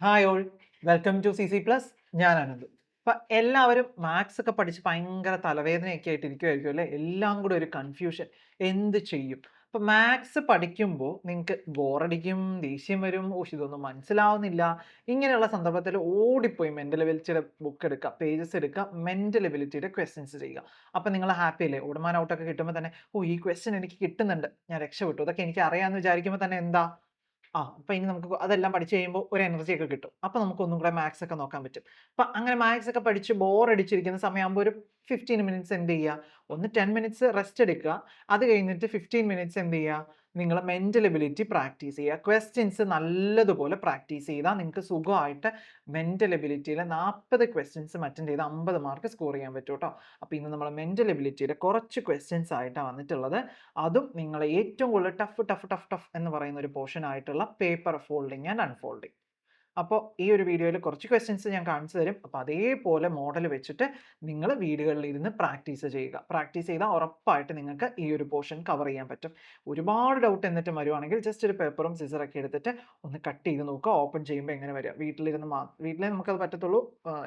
Hi all, welcome to CC plus. ഞാൻ ആനന്ദ്. അപ്പം എല്ലാവരും മാത്സ് ഒക്കെ പഠിച്ച് ഭയങ്കര തലവേദനയൊക്കെ ആയിട്ട് ഇരിക്കുമായിരിക്കും അല്ലേ? എല്ലാം കൂടെ ഒരു കൺഫ്യൂഷൻ. എന്ത് ചെയ്യും? അപ്പം മാത്സ് പഠിക്കുമ്പോൾ നിങ്ങൾക്ക് ബോറടിക്കും, ദേഷ്യം വരും, ഓഹ് ഇതൊന്നും മനസ്സിലാവുന്നില്ല. ഇങ്ങനെയുള്ള സന്ദർഭത്തിൽ ഓടിപ്പോയി മെൻ്റൽ എബിലിറ്റിയുടെ ബുക്ക് എടുക്കുക, പേജസ് എടുക്കുക, മെൻ്റൽ എബിലിറ്റിയുടെ ക്വസ്റ്റ്യൻസ് ചെയ്യുക. അപ്പം നിങ്ങൾ ഹാപ്പി അല്ലേ? ഓടുമാൻ ഔട്ടൊക്കെ കിട്ടുമ്പോൾ തന്നെ ഓഹ് ഈ ക്വസ്റ്റ്യൻ എനിക്ക് കിട്ടുന്നുണ്ട്, ഞാൻ രക്ഷപ്പെട്ടു, ഇതൊക്കെ എനിക്ക് അറിയാമെന്ന് വിചാരിക്കുമ്പോൾ തന്നെ എന്താ അപ്പൊ ഇനി നമുക്ക് അതെല്ലാം പഠിച്ച് കഴിയുമ്പോൾ ഒരു എനർജി ഒക്കെ കിട്ടും. അപ്പൊ നമുക്ക് ഒന്നും കൂടെ മാത്സ് ഒക്കെ നോക്കാൻ പറ്റും. അപ്പൊ അങ്ങനെ മാത്സ് ഒക്കെ പഠിച്ച് ബോറടിച്ചിരിക്കുന്ന സമയമാകുമ്പോൾ ഒരു 15 മിനിറ്റ്സ് എന്ത് ചെയ്യുക? ഒന്ന് 10 മിനിറ്റ്സ് റെസ്റ്റ് എടുക്കുക. അത് കഴിഞ്ഞിട്ട് 15 മിനിറ്റ്സ് എന്ത് ചെയ്യുക? നിങ്ങൾ മെന്റൽ എബിലിറ്റി പ്രാക്ടീസ് ചെയ്യുക. ക്വസ്റ്റ്യൻസ് നല്ലതുപോലെ പ്രാക്ടീസ് ചെയ്താൽ നിങ്ങൾക്ക് സുഖമായിട്ട് മെന്റൽ എബിലിറ്റിയിലെ 40 ക്വസ്റ്റ്യൻസും അറ്റൻഡ് ചെയ്ത് 50 മാർക്ക് സ്കോർ ചെയ്യാൻ പറ്റും കേട്ടോ. അപ്പോൾ ഇന്ന് നമ്മൾ മെന്റൽ എബിലിറ്റിയുടെ കുറച്ച് ക്വസ്റ്റ്യൻസ് ആയിട്ടാണ് വന്നിട്ടുള്ളത്. അതും നിങ്ങൾ ഏറ്റവും കൂടുതൽ ടഫ് എന്ന് പറയുന്ന ഒരു പോർഷൻ ആയിട്ടുള്ള പേപ്പർ ഫോൾഡിങ് ആൻഡ് അൺഫോൾഡിങ്. അപ്പോൾ ഈ ഒരു വീഡിയോയിൽ കുറച്ച് ക്വസ്റ്റ്യൻസ് ഞാൻ കാണിച്ചു തരും. അപ്പോൾ അതേപോലെ മോഡൽ വെച്ചിട്ട് നിങ്ങൾ വീടുകളിൽ ഇരുന്ന് പ്രാക്ടീസ് ചെയ്യുക. പ്രാക്ടീസ് ചെയ്താൽ ഉറപ്പായിട്ട് നിങ്ങൾക്ക് ഈ ഒരു പോർഷൻ കവർ ചെയ്യാൻ പറ്റും. ഒരുപാട് ഡൗട്ട് എന്നിട്ട് വരുവാണെങ്കിൽ ജസ്റ്റ് ഒരു പേപ്പറും സിസറൊക്കെ എടുത്തിട്ട് ഒന്ന് കട്ട് ചെയ്ത് നോക്കുക. ഓപ്പൺ ചെയ്യുമ്പോൾ എങ്ങനെ വരിക? വീട്ടിലേ നമുക്കത് പറ്റത്തുള്ളൂ,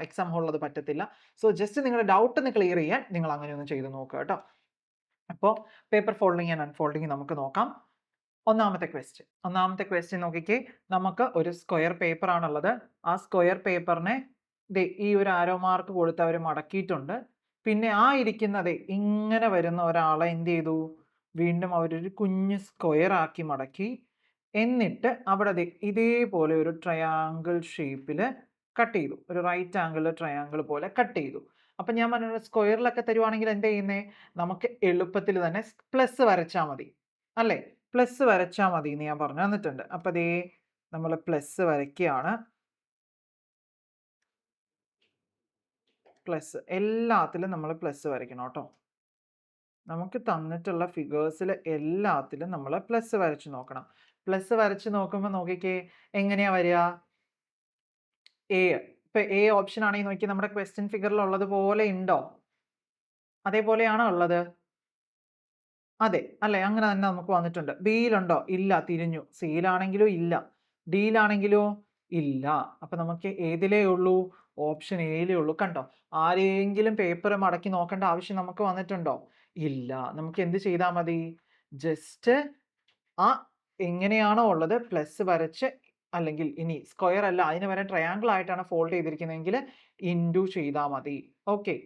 എക്സാം ഹാളിൽ അത് പറ്റത്തില്ല. സോ ജസ്റ്റ് നിങ്ങളുടെ ഡൗട്ട് ഒന്ന് ക്ലിയർ ചെയ്യാൻ നിങ്ങൾ അങ്ങനെ ഒന്ന് ചെയ്ത് നോക്കുക കേട്ടോ. അപ്പോൾ പേപ്പർ ഫോൾഡിങ് ആൻഡ് അൺഫോൾഡിങ് നമുക്ക് നോക്കാം. ഒന്നാമത്തെ ക്വസ്റ്റ്യൻ നോക്കിക്കേ. നമുക്ക് ഒരു സ്ക്വയർ പേപ്പർ ആണുള്ളത്. ആ സ്ക്വയർ പേപ്പറിനെ ഈ ഒരു ആരോ മാർക്ക് കൊടുത്ത് അവർ മടക്കിയിട്ടുണ്ട്. പിന്നെ ആ ഇരിക്കുന്നത് ഇങ്ങനെ വരുന്ന ഒരാളെ എന്ത് ചെയ്തു? വീണ്ടും അവരൊരു കുഞ്ഞ് സ്ക്വയർ ആക്കി മടക്കി. എന്നിട്ട് അവിടെ ഇതേപോലെ ഒരു ട്രയാങ്കിൾ ഷേപ്പിൽ കട്ട് ചെയ്തു. ഒരു റൈറ്റ് ആംഗിൾ ട്രയാങ്കിൾ പോലെ കട്ട് ചെയ്തു. അപ്പം ഞാൻ പറഞ്ഞ സ്ക്വയറിലൊക്കെ തരുവാണെങ്കിൽ എന്ത് ചെയ്യുന്നേ? നമുക്ക് എളുപ്പത്തിൽ തന്നെ പ്ലസ് വരച്ചാൽ മതി അല്ലേ? പ്ലസ് വരച്ചാൽ മതി എന്ന് ഞാൻ പറഞ്ഞു തന്നിട്ടുണ്ട്. അപ്പം ദേ നമ്മൾ പ്ലസ് വരയ്ക്കുകയാണ്. പ്ലസ് എല്ലാത്തിലും നമ്മൾ പ്ലസ് വരയ്ക്കണം കേട്ടോ. നമുക്ക് തന്നിട്ടുള്ള ഫിഗേഴ്സിൽ എല്ലാത്തിലും നമ്മൾ പ്ലസ് വരച്ച് നോക്കണം. പ്ലസ് വരച്ച് നോക്കുമ്പോൾ നോക്കിക്കേ, എങ്ങനെയാ വരിക? എ. ഇപ്പൊ എ ഓപ്ഷൻ ആണെങ്കിൽ നോക്കി, നമ്മുടെ ക്വസ്റ്റ്യൻ ഫിഗറിൽ ഉള്ളത് പോലെ ഉണ്ടോ? അതേപോലെയാണോ ഉള്ളത്? അതെ അല്ലേ? അങ്ങനെ തന്നെ നമുക്ക് വന്നിട്ടുണ്ട്. ബിയിലുണ്ടോ? ഇല്ല, തിരിഞ്ഞു. സിയിലാണെങ്കിലോ ഇല്ല. ഡിയിലാണെങ്കിലോ ഇല്ല. അപ്പൊ നമുക്ക് ഏതിലേ ഉള്ളൂ? ഓപ്ഷൻ എയിലേ ഉള്ളൂ. കണ്ടോ? ആരെങ്കിലും പേപ്പർ മടക്കി നോക്കേണ്ട ആവശ്യം നമുക്ക് വന്നിട്ടുണ്ടോ? ഇല്ല. നമുക്ക് എന്ത് ചെയ്താൽ മതി? ജസ്റ്റ് ആ എങ്ങനെയാണോ ഉള്ളത് പ്ലസ് വരച്ച്, അല്ലെങ്കിൽ ഇനി സ്ക്വയർ അല്ല, അതിന് വരെ ട്രയാങ്കിൾ ആയിട്ടാണ് ഫോൾഡ് ചെയ്തിരിക്കുന്നതെങ്കിൽ ഇൻറ്റു ചെയ്താൽ മതി. ഓക്കെ,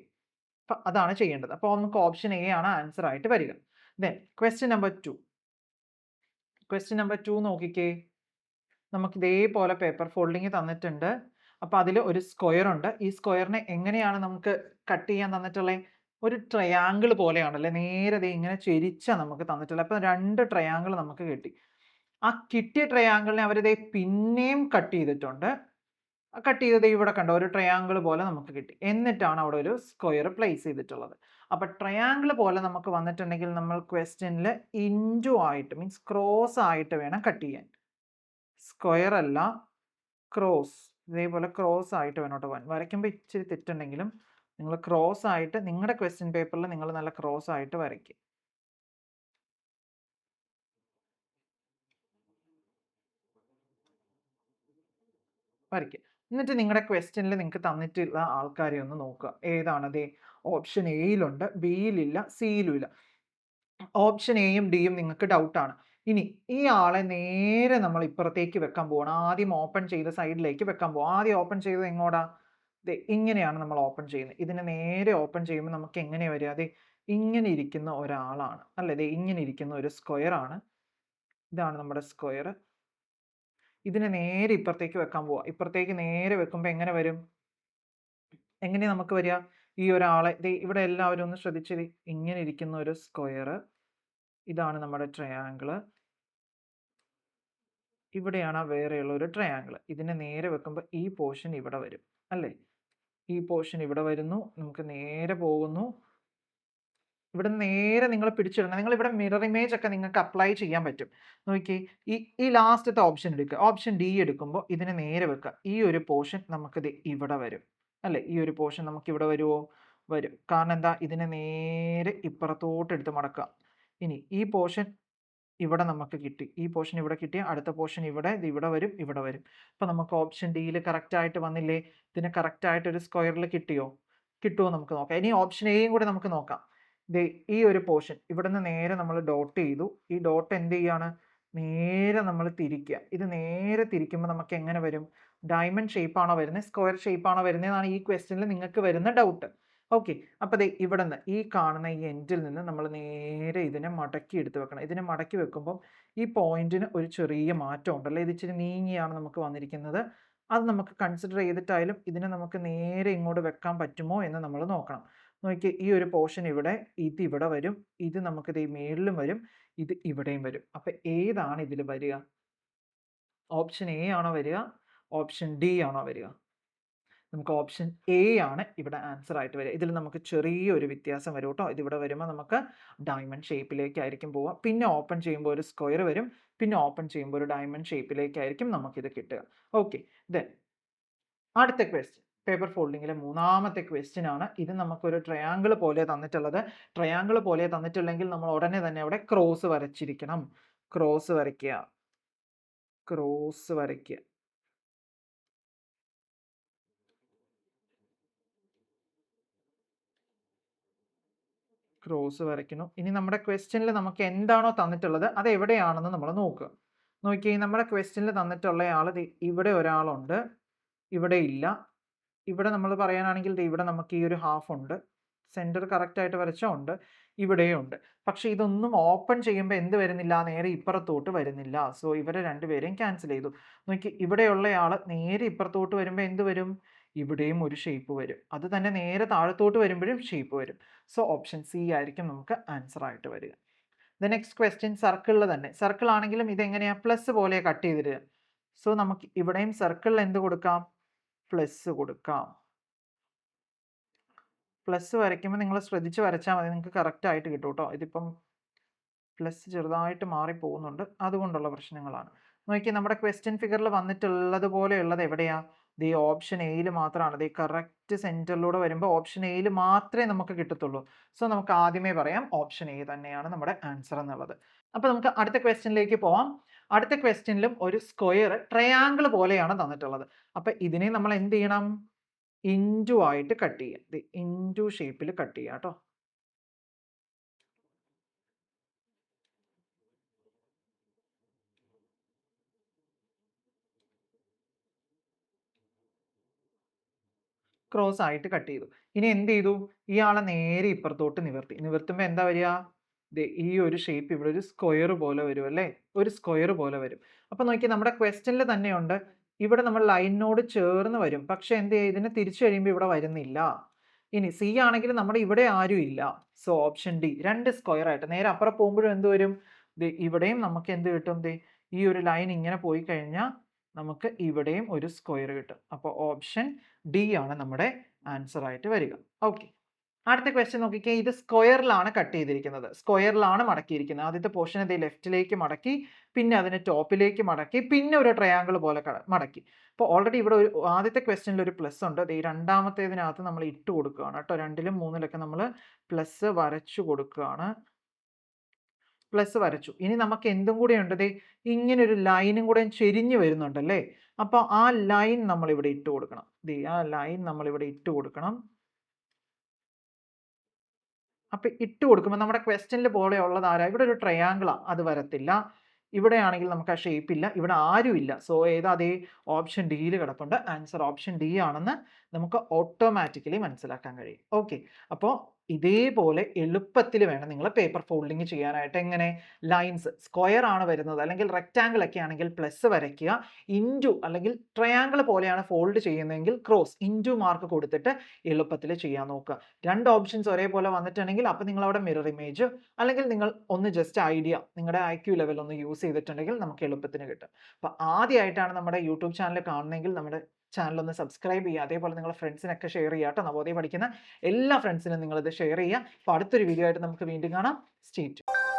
അതാണ് ചെയ്യേണ്ടത്. അപ്പോൾ നമുക്ക് ഓപ്ഷൻ എ ആണ് ആൻസർ ആയിട്ട് വരിക. Then question number 2. Question number 2 നോക്കിക്കേ. നമുക്ക് ഇതേപോലെ പേപ്പർ ഫോൾഡിങ് തന്നിട്ടുണ്ട്. അപ്പോൾ അതിൽ ഒരു സ്ക്വയർ ഉണ്ട്. ഈ സ്ക്വയറിനെ എങ്ങനെയാണ് നമുക്ക് കട്ട് ചെയ്യാൻ തന്നിട്ടുള്ളത്? ഒരു ട്രയാങ്കിൾ പോലെയാണല്ലേ, നേരെ ഇങ്ങനെ ചെരിച്ചാണ് നമുക്ക് തന്നിട്ടുള്ളത്. അപ്പോൾ 2 ട്രയാങ്കിൾ നമുക്ക് കിട്ടി. ആ കിട്ടിയ ട്രയാങ്കിളിനെ അവരിതേ പിന്നെയും കട്ട് ചെയ്തിട്ടുണ്ട്. കട്ട് ചെയ്തത് ഇവിടെ കണ്ടോ, ഒരു ട്രയാങ്കിൾ പോലെ നമുക്ക് കിട്ടി. എന്നിട്ടാണ് അവിടെ ഒരു സ്ക്വയർ പ്ലേസ് ചെയ്തിട്ടുള്ളത്. അപ്പൊ ട്രയാങ്കിൾ പോലെ നമുക്ക് വന്നിട്ടുണ്ടെങ്കിൽ നമ്മൾ ക്വസ്റ്റ്യനിൽ ഇൻറ്റു ആയിട്ട്, മീൻസ് ക്രോസ് ആയിട്ട് വേണം കട്ട് ചെയ്യാൻ. സ്ക്വയർ അല്ല, ക്രോസ്. ഇതേപോലെ ക്രോസ് ആയിട്ട് വേണോട്ട് പോകാൻ. വരയ്ക്കുമ്പോൾ ഇച്ചിരി തെറ്റുണ്ടെങ്കിലും നിങ്ങൾ ക്രോസ് ആയിട്ട് നിങ്ങളുടെ ക്വസ്റ്റ്യൻ പേപ്പറിൽ നിങ്ങൾ നല്ല ക്രോസ് ആയിട്ട് വരയ്ക്കുക. വരയ്ക്കുക. എന്നിട്ട് നിങ്ങളുടെ ക്വസ്റ്റ്യനിൽ നിങ്ങൾക്ക് തന്നിട്ടുള്ള ആൾക്കാരെ ഒന്ന് നോക്കുക. ഏതാണത്? ഓപ്ഷൻ എയിലുണ്ട്, ബിയിലില്ല, സിയിലും ഇല്ല. ഓപ്ഷൻ എയും ഡിയും നിങ്ങൾക്ക് ഡൗട്ടാണ്. ഇനി ഈ ആളെ നേരെ നമ്മൾ ഇപ്പുറത്തേക്ക് വെക്കാൻ പോവാണ്. ആദ്യം ഓപ്പൺ ചെയ്ത സൈഡിലേക്ക് വെക്കാൻ പോവാം. ആദ്യം ഓപ്പൺ ചെയ്തത് എങ്ങോട്ടാ? ഇങ്ങനെയാണ് നമ്മൾ ഓപ്പൺ ചെയ്യുന്നത്. ഇതിനെ നേരെ ഓപ്പൺ ചെയ്യുമ്പോൾ നമുക്ക് എങ്ങനെ വരിക? ഇങ്ങനെ ഇരിക്കുന്ന ഒരാളാണ് അല്ലേ? ഇങ്ങനെ ഇരിക്കുന്ന ഒരു സ്ക്വയർ ആണ്. ഇതാണ് നമ്മുടെ സ്ക്വയർ. ഇതിനെ നേരെ ഇപ്പുറത്തേക്ക് വെക്കാൻ പോവാ. ഇപ്പുറത്തേക്ക് നേരെ വെക്കുമ്പോൾ എങ്ങനെ വരും? എങ്ങനെ നമുക്ക് വരിക? ഈ ഒരാളെ ഇവിടെ എല്ലാവരും ഒന്ന് ശ്രദ്ധിച്ചത്, ഇങ്ങനെ ഇരിക്കുന്ന ഒരു സ്ക്വയർ. ഇതാണ് നമ്മുടെ ട്രയാങ്കിൾ. ഇവിടെയാണ് വേറെയുള്ള ഒരു ട്രയാങ്കിൾ. ഇതിനെ നേരെ വെക്കുമ്പോൾ ഈ പോർഷൻ ഇവിടെ വരും അല്ലേ? ഈ പോർഷൻ ഇവിടെ വരുന്നു. നമുക്ക് നേരെ പോകുന്നു. ഇവിടെ നേരെ നിങ്ങൾ പിടിച്ചിടണം. നിങ്ങൾ ഇവിടെ മിറർ ഇമേജ് ഒക്കെ നിങ്ങൾക്ക് അപ്ലൈ ചെയ്യാൻ പറ്റും. നോക്കിയേ, ഈ ലാസ്റ്റത്തെ ഓപ്ഷൻ എടുക്കുക. ഓപ്ഷൻ ഡി എടുക്കുമ്പോൾ ഇതിനെ നേരെ വെക്കുക. ഈ ഒരു പോർഷൻ നമുക്കിത് ഇവിടെ വരും അല്ലേ? ഈ ഒരു പോർഷൻ നമുക്ക് ഇവിടെ വരുമോ? വരും. കാരണം എന്താ? ഇതിനെ നേരെ ഇപ്പുറത്തോട്ട് എടുത്ത് മടക്കുക. ഇനി ഈ പോർഷൻ ഇവിടെ നമുക്ക് കിട്ടി. ഈ പോർഷൻ ഇവിടെ കിട്ടി. അടുത്ത പോർഷൻ ഇവിടെ, ഇത് ഇവിടെ വരും, ഇവിടെ വരും. അപ്പോൾ നമുക്ക് ഓപ്ഷൻ ഡിയിൽ കറക്റ്റ് ആയിട്ട് വന്നില്ലേ? ഇതിന് കറക്റ്റ് ആയിട്ട് ഒരു സ്ക്വയറിൽ കിട്ടിയോ? കിട്ടുമോ നമുക്ക് നോക്കാം. ഇനി ഓപ്ഷൻ എയും കൂടെ നമുക്ക് നോക്കാം. ദേ ഈ ഒരു പോർഷൻ ഇവിടുന്ന് നേരെ നമ്മൾ ഡോട്ട് ചെയ്തു. ഈ ഡോട്ട് എന്ത് ചെയ്യാണ്? നേരെ നമ്മൾ തിരിക്കുക. ഇത് നേരെ തിരിക്കുമ്പോൾ നമുക്ക് എങ്ങനെ വരും? ഡയമണ്ട് ഷേപ്പ് ആണോ വരുന്നത്, സ്ക്വയർ ഷേപ്പ് ആണോ വരുന്നതെന്നാണ് ഈ ക്വസ്റ്റ്യനിൽ നിങ്ങൾക്ക് വരുന്ന ഡൗട്ട്. ഓക്കെ, അപ്പോൾ ദേ ഇവിടെ നിന്ന് ഈ കാണുന്ന ഈ എൻഡിൽ നിന്ന് നമ്മൾ നേരെ ഇതിനെ മടക്കി എടുത്ത് വെക്കണം. ഇതിനെ മടക്കി വെക്കുമ്പോൾ ഈ പോയിന്റിന് ഒരു ചെറിയ മാറ്റം ഉണ്ടല്ലോ. ഇത് ഇച്ചിരി നീങ്ങിയാണ് നമുക്ക് വന്നിരിക്കുന്നത്. അത് നമുക്ക് കൺസിഡർ ചെയ്തിട്ടായാലും ഇതിനെ നമുക്ക് നേരെ ഇങ്ങോട്ട് വെക്കാൻ പറ്റുമോ എന്ന് നമ്മൾ നോക്കണം. നോക്കിയേ, ഈ ഒരു പോർഷൻ ഇവിടെ, ഇത് ഇവിടെ വരും, ഇത് നമുക്ക് ദേ മേളിലും വരും, ഇത് ഇവിടെയും വരും. അപ്പോൾ ഏതാണ് ഇതിൽ വരിക? ഓപ്ഷൻ എ ആണോ വരിക? ഓപ്ഷൻ ഡി ആണോ വരിക? നമുക്ക് ഓപ്ഷൻ എ ആണ് ഇവിടെ ആൻസർ ആയിട്ട് വരിക. ഇതിൽ നമുക്ക് ചെറിയൊരു വ്യത്യാസം വരും കേട്ടോ. ഇതിവിടെ വരുമ്പോൾ നമുക്ക് ഡയമണ്ട് ഷേപ്പിലേക്കായിരിക്കും പോവുക. പിന്നെ ഓപ്പൺ ചെയ്യുമ്പോൾ ഒരു സ്ക്വയർ വരും. പിന്നെ ഓപ്പൺ ചെയ്യുമ്പോൾ ഒരു ഡയമണ്ട് ഷേപ്പിലേക്കായിരിക്കും നമുക്കിത് കിട്ടുക. ഓക്കെ, ദെൻ അടുത്ത ക്വസ്റ്റ്യൻ, പേപ്പർ ഫോൾഡിങ്ങിലെ മൂന്നാമത്തെ ക്വസ്റ്റ്യൻ ആണ്. ഇത് നമുക്കൊരു ട്രയാങ്കിൾ പോലെ തന്നിട്ടുള്ളത്. ട്രയാങ്കിൾ പോലെ തന്നിട്ടില്ലെങ്കിൽ നമ്മൾ ഉടനെ തന്നെ അവിടെ ക്രോസ് വരച്ചിരിക്കണം. ക്രോസ് വരയ്ക്കുക, ക്രോസ് വരയ്ക്കുക. ക്രോസ് വരയ്ക്കുന്നു. ഇനി നമ്മുടെ ക്വസ്റ്റ്യനിൽ നമുക്ക് എന്താണോ തന്നിട്ടുള്ളത് അത് എവിടെയാണെന്ന് നമ്മൾ നോക്കുക. നോക്കിയേ, നമ്മുടെ ക്വസ്റ്റ്യനിൽ തന്നിട്ടുള്ള ആൾ ഇവിടെ ഒരാളുണ്ട്, ഇവിടെ ഇല്ല. ഇവിടെ നമ്മൾ പറയാനാണെങ്കിൽ ഇവിടെ നമുക്ക് ഈ ഒരു ഹാഫ് ഉണ്ട്, സെൻറ്റർ കറക്റ്റായിട്ട് വരച്ചോ ഉണ്ട്, ഇവിടെയും ഉണ്ട്. പക്ഷേ ഇതൊന്നും ഓപ്പൺ ചെയ്യുമ്പോൾ എന്ത് വരുന്നില്ല? നേരെ ഇപ്പുറത്തോട്ട് വരുന്നില്ല. സോ ഇവരെ രണ്ടുപേരെയും ക്യാൻസൽ ചെയ്തു. നോക്കി, ഇവിടെയുള്ളയാൾ നേരെ ഇപ്പുറത്തോട്ട് വരുമ്പോൾ എന്ത് വരും? ഇവിടെയും ഒരു ഷേപ്പ് വരും. അത് തന്നെ നേരെ താഴത്തോട്ട് വരുമ്പോഴും ഷേപ്പ് വരും. സോ ഓപ്ഷൻ സി ആയിരിക്കും നമുക്ക് ആൻസർ ആയിട്ട് വരിക. ദ നെക്സ്റ്റ് ക്വസ്റ്റ്യൻ സർക്കിളിൽ തന്നെ. സർക്കിൾ ആണെങ്കിലും ഇതെങ്ങനെയാണ്? പ്ലസ് പോലെ കട്ട് ചെയ്തിടുക. സോ നമുക്ക് ഇവിടെയും സർക്കിളിൽ എന്ത് കൊടുക്കാം? പ്ലസ് കൊടുക്കാം. പ്ലസ് വരയ്ക്കുമ്പോൾ നിങ്ങൾ ശ്രദ്ധിച്ച് വരച്ചാൽ മതി, നിങ്ങൾക്ക് കറക്റ്റ് ആയിട്ട് കിട്ടും കേട്ടോ. ഇതിപ്പം പ്ലസ് ചെറുതായിട്ട് മാറി പോകുന്നുണ്ട്, അതുകൊണ്ടുള്ള പ്രശ്നങ്ങളാണ്. നോക്കി, നമ്മുടെ ക്വസ്റ്റ്യൻ ഫിഗറിൽ വന്നിട്ടുള്ളത് പോലെയുള്ളത് എവിടെയാ? ദേ ഓപ്ഷൻ എയിൽ മാത്രമാണ്. ദേ കറക്റ്റ് സെൻറ്ററിലൂടെ വരുമ്പോൾ ഓപ്ഷൻ എയിൽ മാത്രമേ നമുക്ക് കിട്ടത്തുള്ളൂ. സോ നമുക്ക് ആദ്യമേ പറയാം ഓപ്ഷൻ എ തന്നെയാണ് നമ്മുടെ ആൻസർ എന്നുള്ളത്. അപ്പോൾ നമുക്ക് അടുത്ത ക്വസ്റ്റ്യനിലേക്ക് പോവാം. അടുത്ത ക്വസ്റ്റ്യനിലും ഒരു സ്ക്വയർ ട്രയാങ്കിൾ പോലെയാണ് തന്നിട്ടുള്ളത്. അപ്പോൾ ഇതിനെ നമ്മൾ എന്ത് ചെയ്യണം? ഇൻറ്റു ആയിട്ട് കട്ട് ചെയ്യുക. ഇൻറ്റു ഷേപ്പിൽ കട്ട് ചെയ്യുക കേട്ടോ. ക്രോസ് ആയിട്ട് കട്ട് ചെയ്തു. ഇനി എന്ത് ചെയ്തു? ഇയാളെ നേരെ ഇപ്പുറത്തോട്ട് നിവർത്തി. നിവർത്തുമ്പോൾ എന്താ വരിക? ഈ ഒരു ഷേപ്പ് ഇവിടെ ഒരു സ്ക്വയർ പോലെ വരും അല്ലേ? ഒരു സ്ക്വയർ പോലെ വരും. അപ്പോൾ നോക്കി, നമ്മുടെ ക്വസ്റ്റ്യനിൽ തന്നെയുണ്ട്, ഇവിടെ നമ്മൾ ലൈനിനോട് ചേർന്ന് വരും. പക്ഷേ എന്ത് ചെയ്യും? ഇതിനെ തിരിച്ചു കഴിയുമ്പോൾ ഇവിടെ വരുന്നില്ല. ഇനി സി ആണെങ്കിൽ നമ്മുടെ ഇവിടെ ആരും ഇല്ല. സോ ഓപ്ഷൻ ഡി, രണ്ട് സ്ക്വയർ ആയിട്ട് നേരെ അപ്പുറം പോകുമ്പോഴും എന്ത് വരും? ഇവിടെയും നമുക്ക് എന്ത് കിട്ടും? ഈ ഒരു ലൈൻ ഇങ്ങനെ പോയി കഴിഞ്ഞാൽ നമുക്ക് ഇവിടെയും ഒരു സ്ക്വയർ കിട്ടും. അപ്പോൾ ഓപ്ഷൻ ഡി ആണ് നമ്മുടെ ആൻസർ ആയിട്ട് വരിക. ഓക്കെ, അടുത്ത ക്വസ്റ്റ്യൻ നോക്കിക്കേ. ഇത് സ്ക്വയറിലാണ് കട്ട് ചെയ്തിരിക്കുന്നത്, സ്ക്വയറിലാണ് മടക്കിയിരിക്കുന്നത്. ആദ്യത്തെ പോർഷൻ ഇത് ലെഫ്റ്റിലേക്ക് മടക്കി, പിന്നെ അതിനെ ടോപ്പിലേക്ക് മടക്കി, പിന്നെ ഒരു ട്രയാങ്കിൾ പോലെ മടക്കി. അപ്പോൾ ഓൾറെഡി ഇവിടെ ഒരു ആദ്യത്തെ ക്വസ്റ്റ്യനിൽ ഒരു പ്ലസ് ഉണ്ട്. ഈ രണ്ടാമത്തേതിനകത്ത് നമ്മൾ ഇട്ട് കൊടുക്കുകയാണ് കേട്ടോ. 2ലും 3ലൊക്കെ നമ്മൾ പ്ലസ് വരച്ചു കൊടുക്കുകയാണ്. പ്ലസ് വരച്ചു. ഇനി നമുക്ക് എന്തും കൂടെ ഉണ്ട്? ഇങ്ങനെ ഒരു ലൈനും കൂടെ ചെരിഞ്ഞു വരുന്നുണ്ടല്ലേ? അപ്പോൾ ആ ലൈൻ നമ്മൾ ഇവിടെ ഇട്ട് കൊടുക്കണം. ആ ലൈൻ നമ്മൾ ഇവിടെ ഇട്ട് കൊടുക്കണം. അപ്പോൾ ഇട്ട് കൊടുക്കുമ്പോൾ നമ്മുടെ ക്വസ്റ്റ്യനിൽ പോലെയുള്ളത് ആരാ? ഇവിടെ ഒരു ട്രയാങ്കിളാണ്, അത് വരത്തില്ല. ഇവിടെയാണെങ്കിൽ നമുക്ക് ആ ഷേപ്പ് ഇല്ല, ഇവിടെ ആരും ഇല്ല. സോ ഏതാ? അതേ ഓപ്ഷൻ ഡിയിൽ കിടപ്പുണ്ട്. ആൻസർ ഓപ്ഷൻ ഡി ആണെന്ന് നമുക്ക് ഓട്ടോമാറ്റിക്കലി മനസ്സിലാക്കാൻ കഴിയും. ഓക്കെ, അപ്പോൾ ഇതേപോലെ എളുപ്പത്തിൽ വേണം നിങ്ങൾ പേപ്പർ ഫോൾഡിങ് ചെയ്യാനായിട്ട്. എങ്ങനെ? ലൈൻസ് സ്ക്വയർ ആണ് വരുന്നത് അല്ലെങ്കിൽ റെക്റ്റാങ്കിൾ ഒക്കെ ആണെങ്കിൽ പ്ലസ് വരയ്ക്കുക. ഇൻറ്റു അല്ലെങ്കിൽ ട്രയാങ്കിൾ പോലെയാണ് ഫോൾഡ് ചെയ്യുന്നതെങ്കിൽ ക്രോസ് ഇൻറ്റു മാർക്ക് കൊടുത്തിട്ട് എളുപ്പത്തിൽ ചെയ്യാൻ നോക്കുക. രണ്ട് ഓപ്ഷൻസ് ഒരേപോലെ വന്നിട്ടുണ്ടെങ്കിൽ അപ്പോൾ നിങ്ങൾ അവിടെ മിറർ ഇമേജ് അല്ലെങ്കിൽ നിങ്ങൾ ഒന്ന് ജസ്റ്റ് ഐഡിയ നിങ്ങളുടെ IQ ലെവൽ ഒന്ന് യൂസ് ചെയ്തിട്ടുണ്ടെങ്കിൽ നമുക്ക് എളുപ്പത്തിന് കിട്ടും. അപ്പോൾ ആദ്യമായിട്ടാണ് നമ്മുടെ യൂട്യൂബ് ചാനൽ കാണുന്നതെങ്കിൽ നമ്മുടെ ചാനൽ ഒന്ന് സബ്സ്ക്രൈബ് ചെയ്യുക. അതേപോലെ നിങ്ങളുടെ ഫ്രണ്ട്സിനൊക്കെ ഷെയർ ചെയ്യുക കേട്ടോ. നവോദയ പഠിക്കുന്ന എല്ലാ ഫ്രണ്ട്സിനും നിങ്ങളിത് ഷെയർ ചെയ്യുക. അപ്പോൾ അടുത്തൊരു വീഡിയോ ആയിട്ട് നമുക്ക് വീണ്ടും കാണാം. Stay tuned.